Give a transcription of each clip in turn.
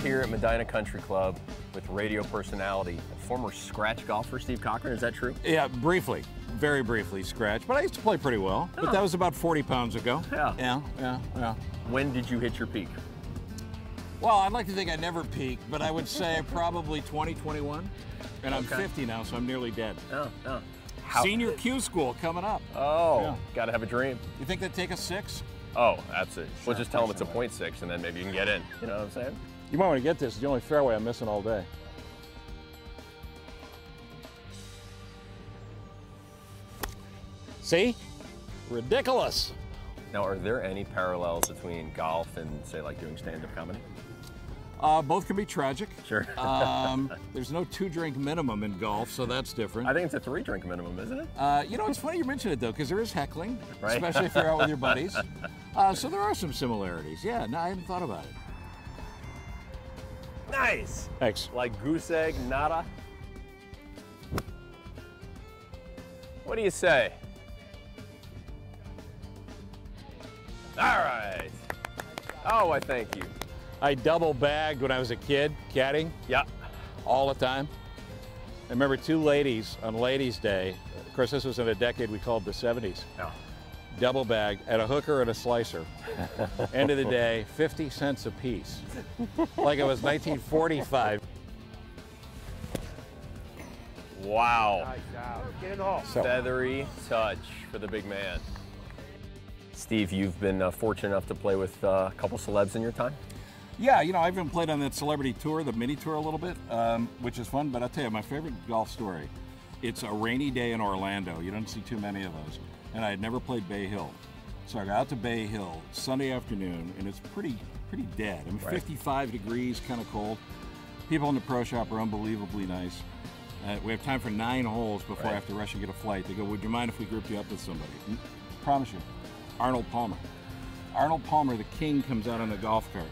here at Medina Country Club with radio personality and former scratch golfer Steve Cochran. Is that true? Yeah, briefly. Very briefly scratch, but I used to play pretty well. But that was about 40 pounds ago. Yeah. When did you hit your peak? Well, I'd like to think I never peaked, but I would say probably 2021. And I'm 50 now, so I'm nearly dead. Senior Q school coming up. Oh, gotta have a dream. You think they'd take a 6? Oh, absolutely. We'll just tell them it's a .6 and then maybe you can get in. You know what I'm saying? You might want to get this. It's the only fairway I'm missing all day. See? Ridiculous. Now, are there any parallels between golf and, say, like doing stand-up comedy? Both can be tragic. Sure. There's no 2-drink minimum in golf, so that's different. I think it's a 3-drink minimum, isn't it? You know, it's funny you mention it, though, because there is heckling, right? Especially if you're out with your buddies. So there are some similarities. Yeah, no, I hadn't thought about it. Nice. Thanks. Like goose egg, nada. What do you say? All right. Oh, I thank you. I double bagged when I was a kid, caddying. Yeah. All the time. I remember 2 ladies on Ladies' Day. Of course, this was in a decade we called the 70s. Yeah. Double bagged at a hooker and a slicer. End of the day, 50 cents a piece. Like it was 1945. Wow. Nice job. Get in the hole. Feathery touch for the big man. Steve, you've been fortunate enough to play with a couple celebs in your time? Yeah, you know, I've even played on that celebrity tour, the mini tour a little bit, which is fun, but I'll tell you, my favorite golf story, it's a rainy day in Orlando. You don't see too many of those. And I had never played Bay Hill. So I got out to Bay Hill Sunday afternoon, and it's pretty dead. I mean, 55 degrees, kind of cold. People in the pro shop are unbelievably nice. We have time for 9 holes before I have to rush and get a flight. They go, would you mind if we grouped you up with somebody? Promise you. Arnold Palmer. Arnold Palmer, the king, comes out on the golf cart.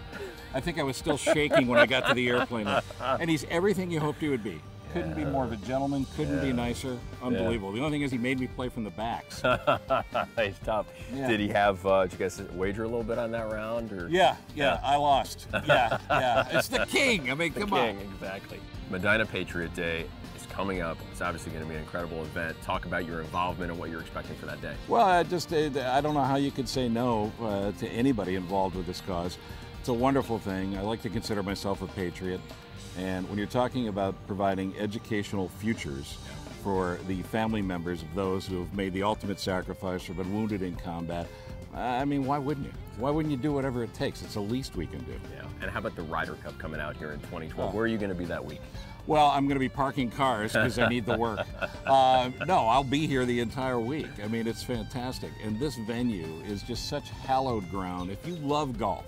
I think I was still shaking when I got to the airplane. And he's everything you hoped he would be. Couldn't be more of a gentleman, couldn't be nicer. Unbelievable. The only thing is he made me play from the backs. He's tough. Yeah. Did he have, did you guys wager a little bit on that round? Or? Yeah, I lost. Yeah. It's the king. I mean, come on. Exactly. Medina Patriot Day is coming up. It's obviously going to be an incredible event. Talk about your involvement and what you're expecting for that day. Well, I don't know how you could say no to anybody involved with this cause. It's a wonderful thing. I like to consider myself a patriot. And when you're talking about providing educational futures for the family members of those who have made the ultimate sacrifice or been wounded in combat, I mean, why wouldn't you? Why wouldn't you do whatever it takes? It's the least we can do. Yeah. And how about the Ryder Cup coming out here in 2012? Where are you going to be that week? Well, I'm going to be parking cars because I need the work. No, I'll be here the entire week. I mean, it's fantastic. And this venue is just such hallowed ground. If you love golf,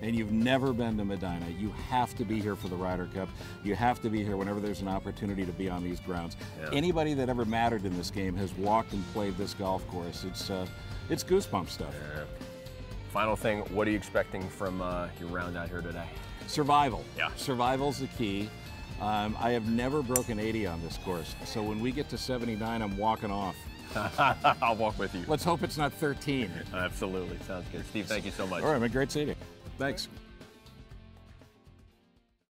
and you've never been to Medina, you have to be here for the Ryder Cup. You have to be here whenever there's an opportunity to be on these grounds. Anybody that ever mattered in this game has walked and played this golf course. It's goosebump stuff. Final thing, what are you expecting from your round out here today? Survival. Yeah. Survival's the key. I have never broken 80 on this course, so when we get to 79, I'm walking off. I'll walk with you. Let's hope it's not 13. Absolutely. Sounds good. Steve, thank you so much. All right, man. Great seeing you. Thanks.